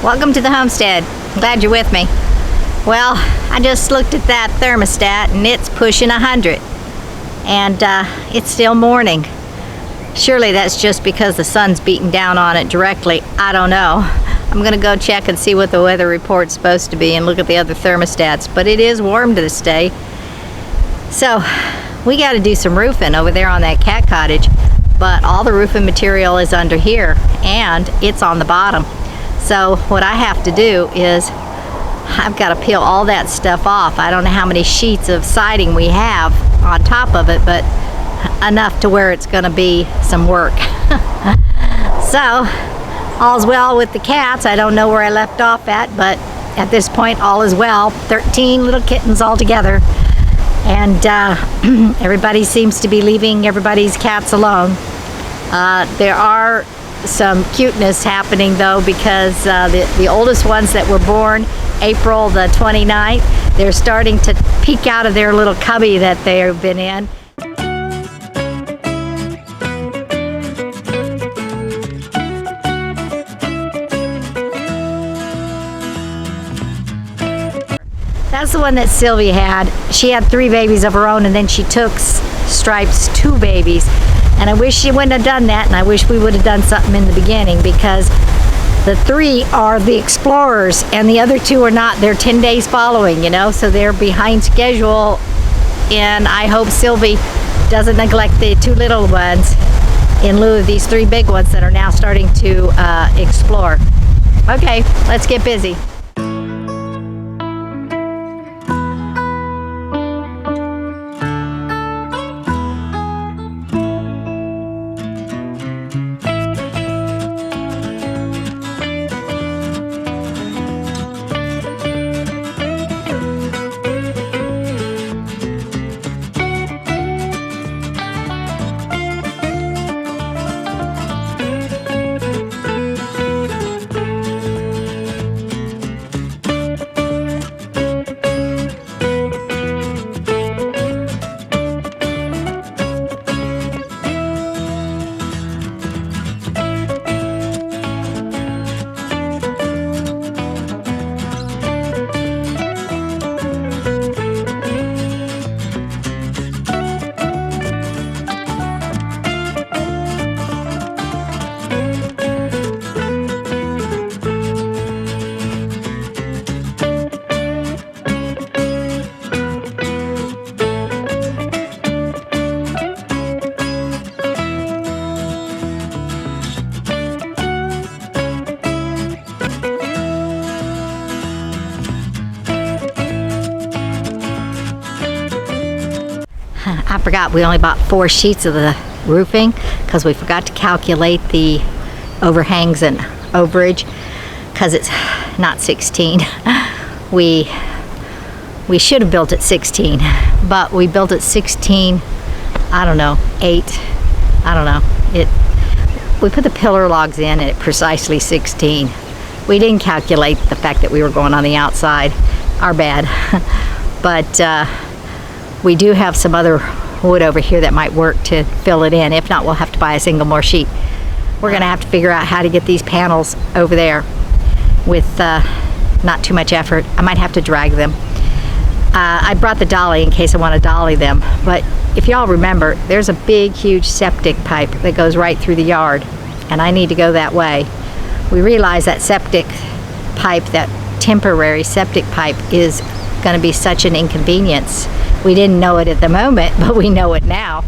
Welcome to the homestead. Glad you're with me. Well, I just looked at that thermostat and it's pushing 100. And it's still morning. Surely that's just because the sun's beating down on it directly. I don't know. I'm gonna go check and see what the weather report's supposed to be and look at the other thermostats. But it is warm to this day. So we gotta do some roofing over there on that cat cottage. But all the roofing material is under here and it's on the bottom. So what I have to do is I've got to peel all that stuff off. I don't know how many sheets of siding we have on top of it, but enough to where it's going to be some work. So all's well with the cats. I don't know where I left off at, but at this point all is well. 13 little kittens all together, and everybody seems to be leaving everybody's cats alone. There are some cuteness happening though, because the oldest ones that were born April the 29th, they're starting to peek out of their little cubby that they've been in. That's the one that Sylvia had. She had 3 babies of her own, and then she took Stripe's 2 babies. And I wish she wouldn't have done that, and I wish we would have done something in the beginning, because the 3 are the explorers and the other 2 are not. They're 10 days following, you know, so they're behind schedule. And I hope Sylvie doesn't neglect the 2 little ones in lieu of these 3 big ones that are now starting to explore. Okay, let's get busy. I forgot we only bought 4 sheets of the roofing because we forgot to calculate the overhangs and overage, because it's not 16. We should have built it 16, but we built it 16, I don't know, 8, I don't know. We put the pillar logs in at precisely 16. We didn't calculate the fact that we were going on the outside. Our bad. But we do have some other wood over here that might work to fill it in. If not, we'll have to buy a single more sheet. We're gonna have to figure out how to get these panels over there with not too much effort. I might have to drag them. I brought the dolly in case I want to dolly them, but if y'all remember, there's a big huge septic pipe that goes right through the yard, and I need to go that way. We realize that septic pipe, that temporary septic pipe, is going to be such an inconvenience. We didn't know it at the moment, but we know it now.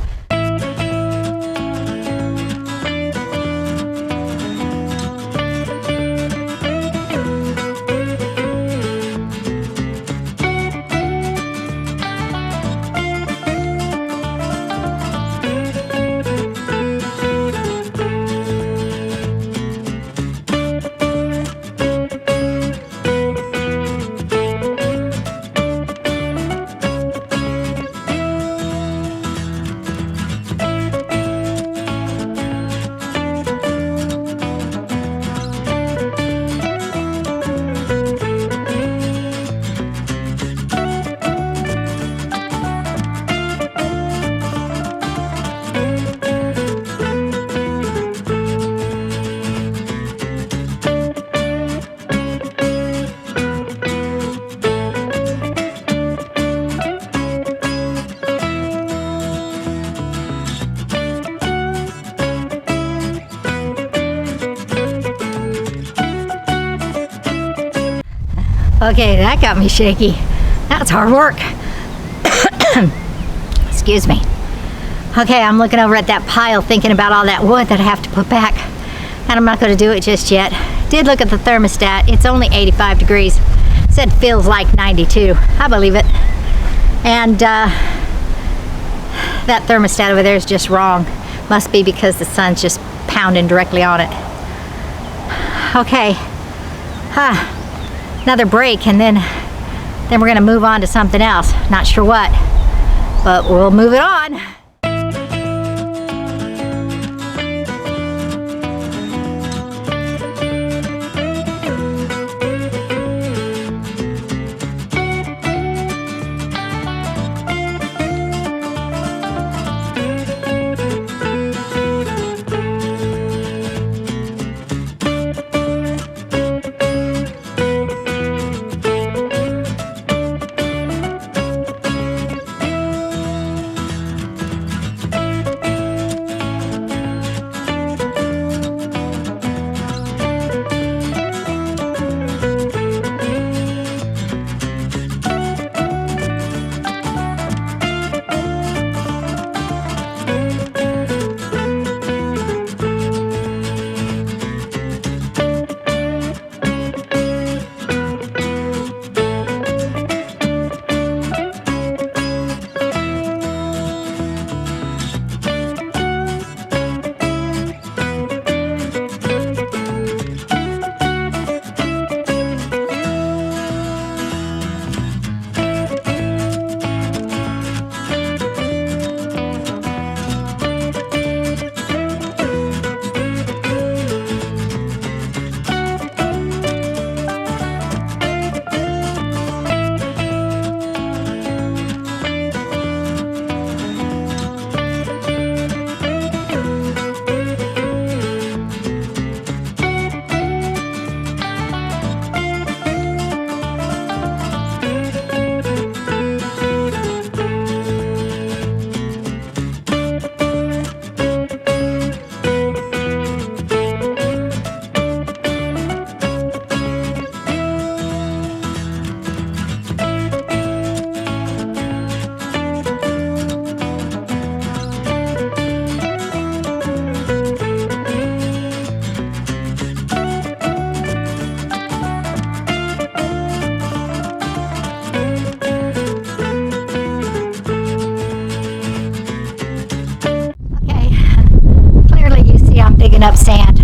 Okay, that got me shaky. That's hard work. Excuse me. Okay, I'm looking over at that pile thinking about all that wood that I have to put back. And I'm not going to do it just yet. Did look at the thermostat. It's only 85 degrees. Said feels like 92. I believe it. And that thermostat over there is just wrong. Must be because the sun's just pounding directly on it. Okay. Another break, and then we're going to move on to something else. Not sure what, but we'll move it on. Up sand.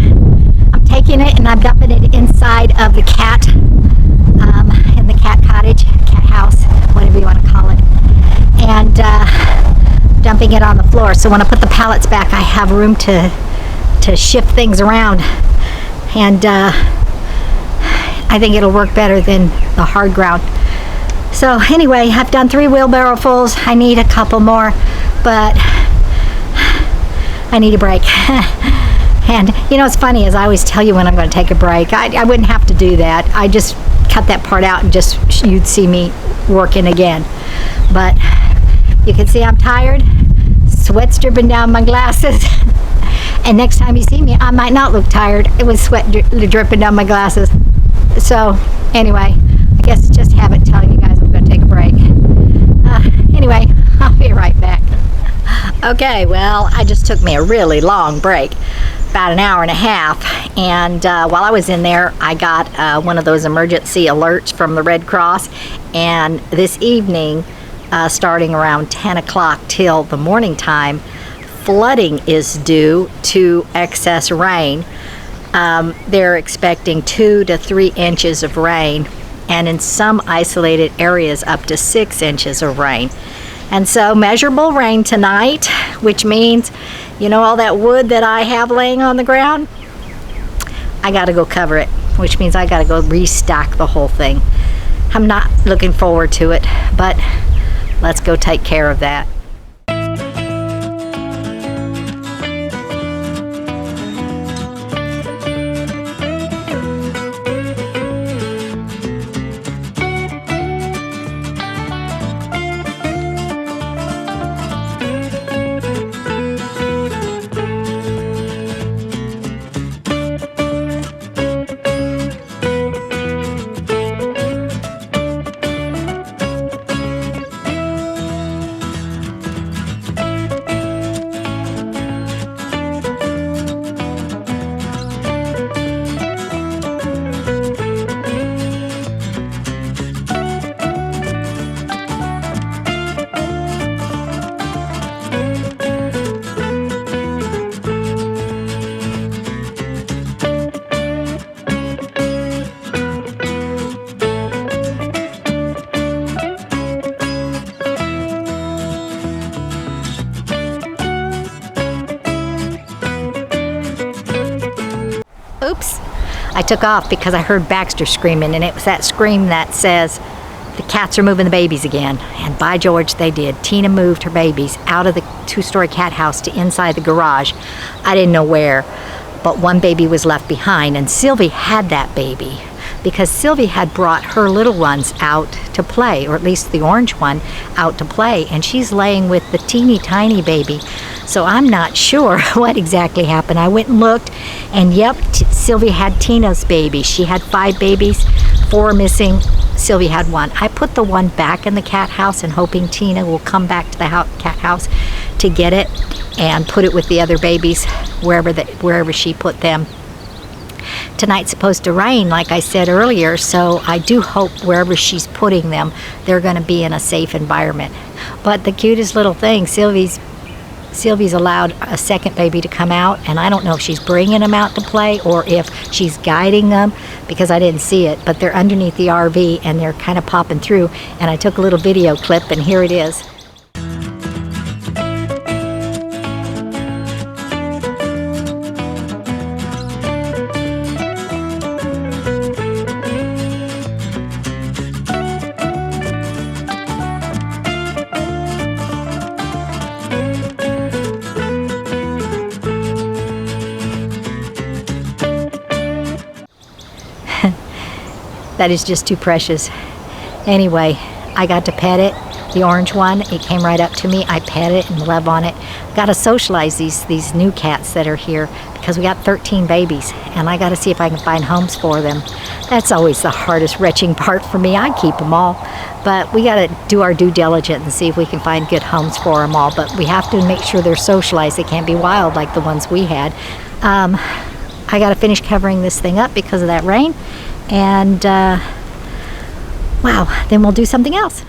I'm taking it and I'm dumping it inside of the cat, in the cat cottage, cat house, whatever you want to call it, and dumping it on the floor. So when I put the pallets back, I have room to shift things around, and I think it'll work better than the hard ground. So anyway, I've done 3 wheelbarrow fulls. I need a couple more, but I need a break. And you know, it's funny, as I always tell you when I'm going to take a break, I wouldn't have to do that. I just cut that part out and just you'd see me working again. But you can see I'm tired, sweat's dripping down my glasses. And next time you see me, I might not look tired. It was sweat dripping down my glasses. So anyway, I guess it's just habit telling you guys I'm going to take a break. Anyway, I'll be right back. Okay, well, I just took me a really long break, about an hour and a half, and while I was in there, I got one of those emergency alerts from the Red Cross, and this evening, starting around 10 o'clock till the morning time, flooding is due to excess rain. They're expecting 2 to 3 inches of rain, and in some isolated areas up to 6 inches of rain. And so measurable rain tonight, which means, you know, all that wood that I have laying on the ground, I got to go cover it, which means I got to go restock the whole thing. I'm not looking forward to it, but let's go take care of that. I took off because I heard Baxter screaming, and it was that scream that says, the cats are moving the babies again. And by George, they did. Tina moved her babies out of the 2-story cat house to inside the garage. I didn't know where, but one baby was left behind, and Sylvie had that baby because Sylvie had brought her little ones out to play, or at least the orange one out to play, and she's laying with the teeny tiny baby. So I'm not sure what exactly happened. I went and looked, and yep, Sylvie had Tina's baby. She had 5 babies, 4 missing. Sylvie had 1. I put the one back in the cat house and hoping Tina will come back to the cat house to get it and put it with the other babies wherever she put them. Tonight's supposed to rain, like I said earlier, so I do hope wherever she's putting them, they're going to be in a safe environment. But the cutest little thing, Sylvie's allowed a second baby to come out, and I don't know if she's bringing them out to play or if she's guiding them, because I didn't see it, but they're underneath the RV and they're kind of popping through, and I took a little video clip, and here it is. That is just too precious. Anyway, I got to pet it, the orange one. It came right up to me. I pet it and love on it. Got to socialize these new cats that are here because we got 13 babies, and I got to see if I can find homes for them. That's always the hardest, retching part for me. I keep them all, but we got to do our due diligence and see if we can find good homes for them all. But we have to make sure they're socialized. They can't be wild like the ones we had. I got to finish covering this thing up because of that rain. And wow, then we'll do something else.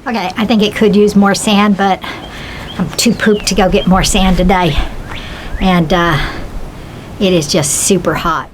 Okay, I think it could use more sand, but I'm too pooped to go get more sand today. And it is just super hot.